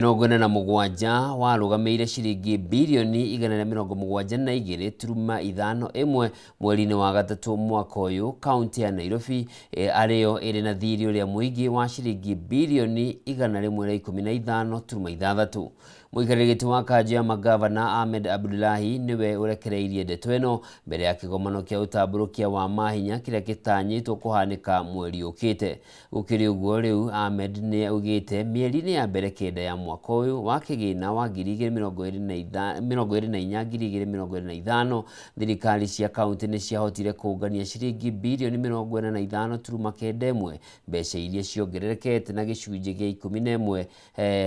mũgwanja warũgamĩire ciringi bilioni 172.51 mweri-inĩ wa gatatũ mwaka ũyũ kaunti ya Nairobi arĩyo ĩrĩ na thirĩ ũrĩa mũingĩ wa ciringi bilioni 115.6. Mũikarĩri gĩtĩ wa kanjũ ya magavana Ahmed Abdullahi nĩwe ũrekereirie ndeto ĩno mbere ya kĩgomano kĩa ũtambũrũkia wa mahinya kĩrĩa gĩtanyĩtwo kũhanĩka mweri ũkĩte. Gũkĩrĩ ũguo rĩu Ahmed nĩ augĩte mĩeri-inĩ ya mbere kenda ya mwaka ũyũ wa kĩgĩna wa 2024-2025 thirikari cia kaunti nĩ ciahotire kũngania ciringi bilioni 45.91 mbeca iria ciongererekete na gĩcunjĩ gĩa 11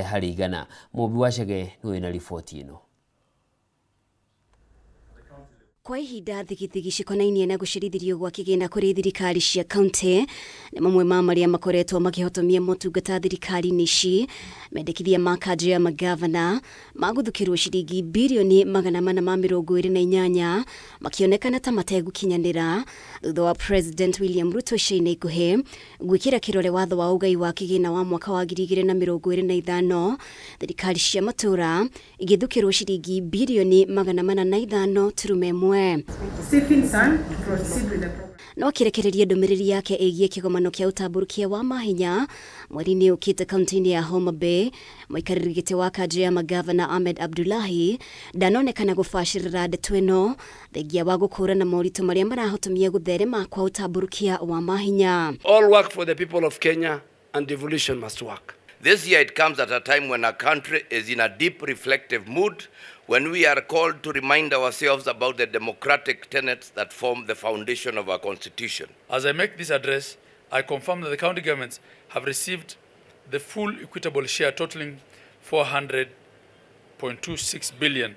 harĩ igana. Mũmbi wa Chege nĩwe na riboti ĩno. Kwa ihinda thigithigi cikonainie na gũcirithirio gwa kĩgĩna kũrĩ thirikari cia kaunti nĩ mamwe ma marĩa makoretwo makĩhotomia motungata thirikari-inĩ ici. Mendekithia ma kanjũ ya magavana magũthukĩrwo ciringi bilioni 428 makĩonekana ta mategũkinyanĩra thutha wa President William Ruto ica-inĩ ikuhĩ gwĩkĩra kĩrore watho wa ũgai wa kĩgĩna wa mwaka wa 2025. Thirikari cia matũra igĩthukĩrwo ciringi bilioni 405.1. No akĩrekereria ndũmĩrĩri yake ĩgiĩ kĩgomano kĩa ũtambũrũkia wa mahinya mweri-inĩ ũkĩte kaunti-inĩ ya Homa Bay, mũikarĩri gĩtĩ wa kanjũ ya magavana Ahmed Abdullahi ndanonekana gũbacĩrĩra ndeto ĩno thengia wa gũkũrana moritũ marĩa marahotomia gũtherema kwa ũtambũrũkia wa mahinya. All work for the people of Kenya and devolution must work. This year it comes at a time when our country is in a deep reflective mood, when we are called to remind ourselves about the democratic tenets that form the foundation of our constitution. As I make this address, I confirm that the county governments have received the full equitable share totaling 400.26 billion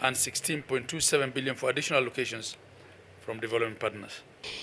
and 16.27 billion for additional allocations from development partners.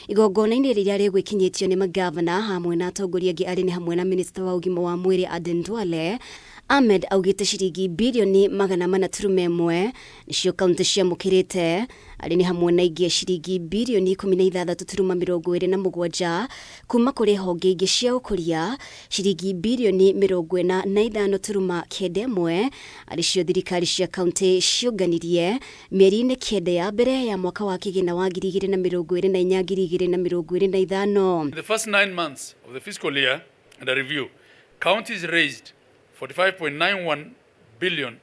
Igongona-inĩ rĩrĩa rĩgwĩkinyĩtio nĩ magavana hamwe na atongoria angĩ arĩ nĩ hamwe na minista wa ũgima wa mwĩrĩ Aden Duale, Ahmed augĩte ciringi bilioni 401 nĩcio kaunti ciamũkĩrĩte arĩ nĩ hamwe na ingĩ ciringi bilioni 16.27 kuma kũrĩ honge ingĩ cia ũkũria, ciringi bilioni 45.91 arĩ cio thirikari cia kaunti ciũnganirie mĩeri-inĩ kenda ya mbere ya mwaka wa kĩgĩna wa 2024-2025. The first 9 months of the fiscal year under review, counties raised 45.91 billion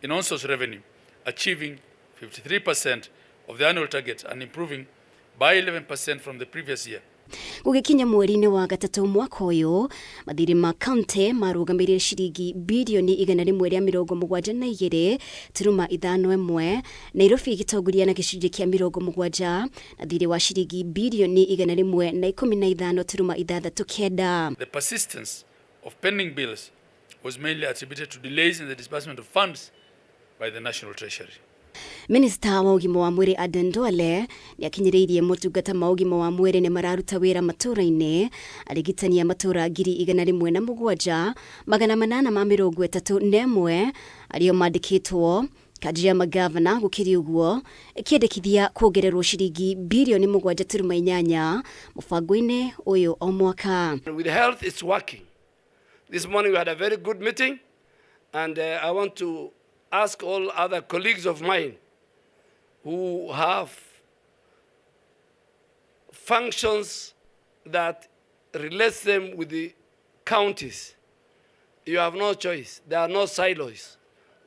in on-source revenue, achieving 53% of the annual target and improving by 11% from the previous year. Gũgĩkinya mweri-inĩ wa gatatũ mwaka ũyũ, mathirĩ ma kaunti marũgamĩrĩire ciringi bilioni 172.51, Nairobi ĩgĩtongoria na gĩcunjĩ kĩa 70 na thirĩ wa ciringi bilioni 115.69. The persistence of pending bills was mainly attributed to delays in the disbursement of funds by the National Treasury. Minista wa ũgima wa mwĩrĩ Aden Duale nĩ akinyĩrĩirie motungata ma ũgima wa mwĩrĩ nĩ mararuta wĩra matũra-inĩ, arigitani a matũra 107,831 arĩo mandĩkĩtwo. Kanjũ ya magavana gũkĩrĩ ũguo ĩkĩendekithia kuongererwo ciringi bilioni 7.8 mũbango-inĩ ũyũ o mwaka. With health it's working. This morning we had a very good meeting, and I want to ask all other colleagues of mine who have functions that relates them with the counties. You have no choice. There are no silos.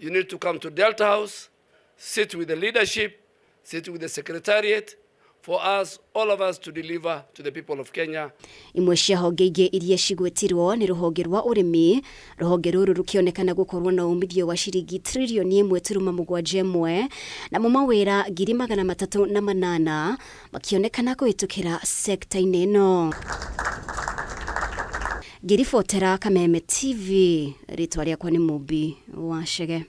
You need to come to Delta House, sit with the leadership, sit with the secretariat, for us, all of us, to deliver to the people of Kenya. Imwe cia honge ingĩ iria cigwetirwo nĩ rũhonge rwa ũrĩmi, rũhonge rũrũ rũkĩonekana gũkorwo na umithio wa ciringi trilioni 1.71 na mawĩra 308 makĩonekana kũhĩtũkĩra sekta-inĩ ĩno. Ngĩribotera Kameme TV, rĩtwa rĩakwa nĩ Mũmbi wa Chege.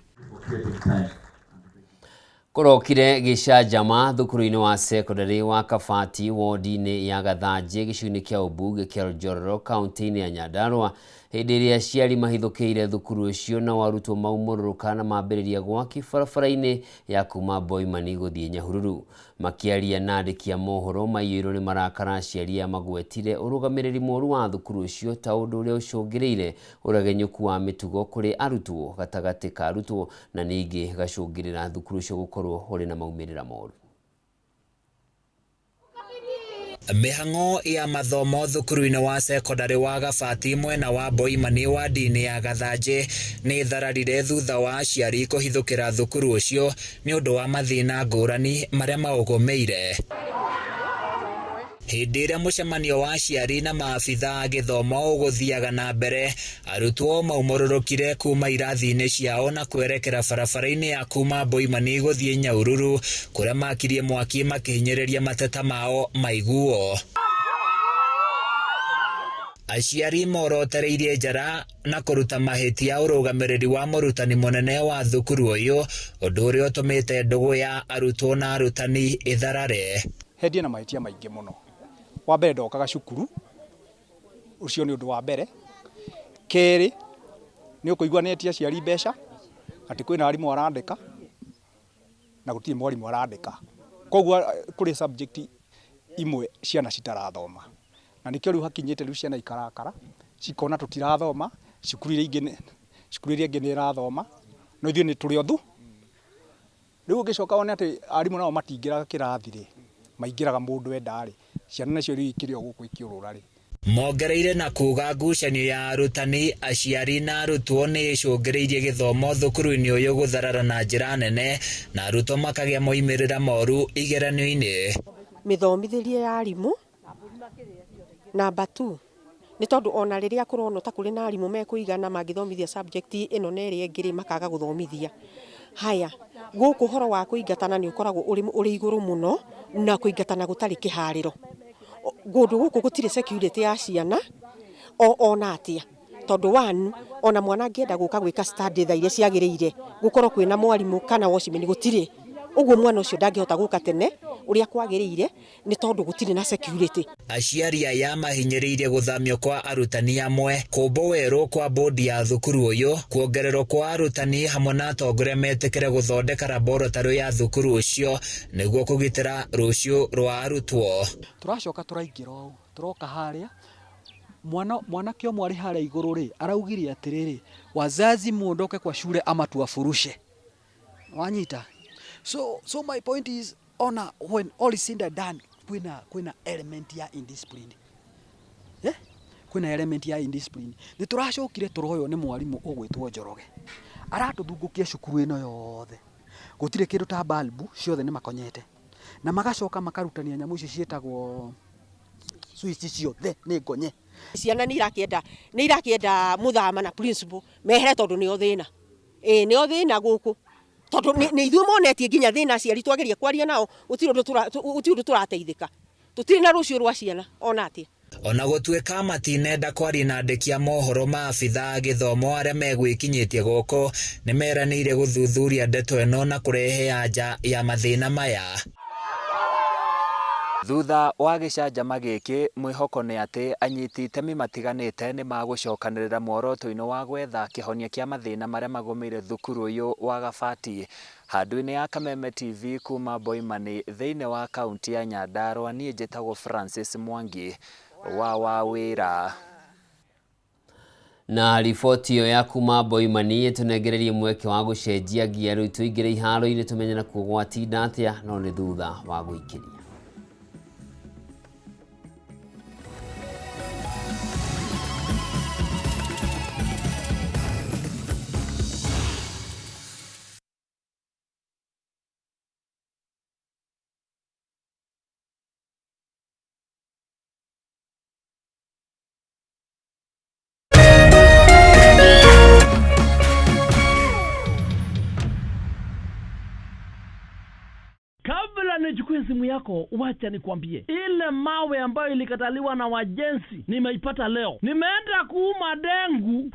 Kũrokire gĩcanjama thukuru-inĩ wa secondary wa Kabati wodi-inĩ ya Gathanjĩ gĩcigo-inĩ kĩa Ũmbunge kĩa Njororo kaunti-inĩ ya Nyandarua hĩndĩ ĩrĩa aciari mahithũkĩire thukuru ũcio na arutwo maumũrũrũka na mambĩrĩria gwaki barabara-inĩ ya kuma Boimani gũthiĩ Nyahururu. Makĩaria na andĩki a mohoro, maiyũirwo nĩ marakara aciari aya magwetire ũrũgamĩrĩri mũru wa thukuru ũcio ta ũndũ ũrĩa ũcũngĩrĩire ũregenyũku wa mĩtugo kũrĩ arutwo gatagatĩ ka arutwo na ningĩ gacũngĩrĩra thukuru ũcio gũkorwo ũrĩ na maumĩrĩra moru. Mĩhang'o ya mathomo thukuru-inĩ wa sekondari wa Gabati mwena wa Boimani wa ndini ya Gathanjĩ nĩ thararire thutha wa aciari kũhithũkĩra thukuru ũcio nĩ ũndũ wa mathĩna ngũrani marĩa maũgũmĩire. Hĩndĩ ĩrĩa mũcemanio wa aciari na maabitha a gĩthomo ũgũthiaga na mbere, arutwo maumũrũrũkire kuma irathi-inĩ ciao na kwerekera barabara-inĩ ya kuma Boimani gũthiĩ Nyahururu, kũrĩa makirie mwaki makĩhinyĩrĩria mateta mao maiguo. Aciari morotereirie njara na kũruta mahĩtia ũrũgamĩrĩri wa mũrutani mũnene wa thukuru ũyũ, ũndũ ũrĩa ũtũmĩte ndũgũ ya arutwo na arutani ĩtharare. Hendie na mahĩtia maingĩ mũno. Wa mbere ndokaga cukuru, ũcio nĩ ũndũ wa mbere. Kerĩ, nĩ ũkũigua netia aciari mbeca, atĩ kwĩna arimũ arandĩka na gũtirĩ mwarimũ arandĩka. Koguo kũrĩ subject imwe ciana citarathoma. Na nĩkĩo rĩu hakinyĩte rĩu ciana ikarakara, cikona tũtirathoma, cukuru iria ingĩ nĩ irathoma, no ithuĩ nĩ tũrĩ othu. Rĩu ũngĩcoka wone atĩ arimũ nao matingĩraga kĩrathi-rĩ, maingĩraga mũndũ endarĩ, ciana nacio rĩu ikĩrĩ o gũkũ ikĩũrũra-rĩ. Mongereire na kuga ngucanio ya arutani, aciari na arutwo nĩ icũngĩrĩirie gĩthomo thukuru-inĩ ũyũ gũtharara na njĩra nene na arutwo makagĩa moimĩrĩra moru igeranio-inĩ. Mĩthomithĩrie ya arimũ namba 2 nĩ tondũ ona rĩrĩa kũronwo ta kũrĩ na arimũ mekũigana mangĩthomithia subject ĩno na ĩrĩa ĩngĩ makaga gũthomithia. Haya, gũkũ ũhoro wa kũingatana nĩ ũkoragwo ũrĩ igũrũ mũno na kũingatana gũtarĩ kĩharĩro. Gũndũ gũkũ gũtirĩ security ya ciana ona atĩa, tondũ ona mwana angĩenda gũka gwĩka study tha iria ciagĩrĩire gũkorwo kwĩna mwarimũ kana wacimeni gũtirĩ. Ũguo mwana ũcio ndangĩhota gũka tene ũrĩa kwagĩrĩire nĩ tondũ gũtirĩ na security. Aciari aya mahinyĩrĩirie gũthamio kwa arutani amwe, kũmbũ werũ kwa bodi ya thukuru ũyũ, kuongererwo kwa arutani hamwe na atongoria metĩkĩre gũthondeka laboratory ya thukuru ũcio nĩguo kũgitĩra rũciũ rwa arutwo. Tũracoka tũraingĩra ũũ, tũroka harĩa mwanake ũmwe arĩ harĩa igũrũ-rĩ araugire atĩrĩrĩ, wazazi muondoke kwa shule ama tuwafurushe. Wanyita. So my point is, when all is said and done, kuna element ya indiscipline. Kuna element ya indiscipline. Nĩ tũracokire tũroyo nĩ mwarimũ ũgwĩtwo Njoroge. Aratũthungũkia cukuru ĩno yothe. Gũtirĩ kĩndũ ta balbu, ciothe nĩ makonyete. Na magacoka makarutania nyamũ ici ciĩtagwo switch ciothe nĩ ngonye. Ciana nĩ irakĩenda mũthama na principal mehere tondũ nĩo thĩna. Nĩo thĩna gũkũ. Tondũ nĩ ithuĩ monetie nginya thĩna aciari twageria kwaria nao gũtirĩ ũndũ tũrateithĩka. Tũtirĩ na rũciũ rwa ciana ona atĩa. Ona gũtuĩka matinenda kwaria na andĩki a mohoro maabitha a gĩthomo arĩa megwĩkinyĩtie gũkũ nĩ meranĩire gũthuthuria ndeto ĩno na kũrehe anja ya mathĩna maya. Thutha wa gĩcanjama gĩkĩ, mwĩhoko nĩ atĩ anyiti itemi matiganĩte nĩ magũcokanĩrĩra muoroto-inĩ wa gwetha kĩhonia kĩa mathĩna marĩa magũmĩire thukuru ũyũ wa Gabati. Handũ-inĩ ya Kameme TV kuma Boimani thĩinĩ wa kaunti ya Nyandarua, niĩ njĩtagwo Francis Mwangi wa wĩra. Na riboti ĩyo ya kuma Boimani ĩtũnengererie mweke wa gũcenjia gia rĩu tũingĩre iharo-inĩ tũmenye na kũgwatinda atĩa, no nĩ thutha wa gũikĩria. Nichukue simu yako, wacha nikwambie. Ile mawe ambayo ilikataliwa na wajenzi nimeipata leo. Nimeenda kuuma dengu.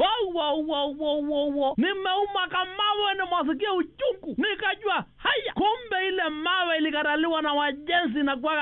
Nimeuma kamawe na mwasikia uchungu. Nikajua haya, kumbe ile mawe ilikataliwa na wajenzi na kwa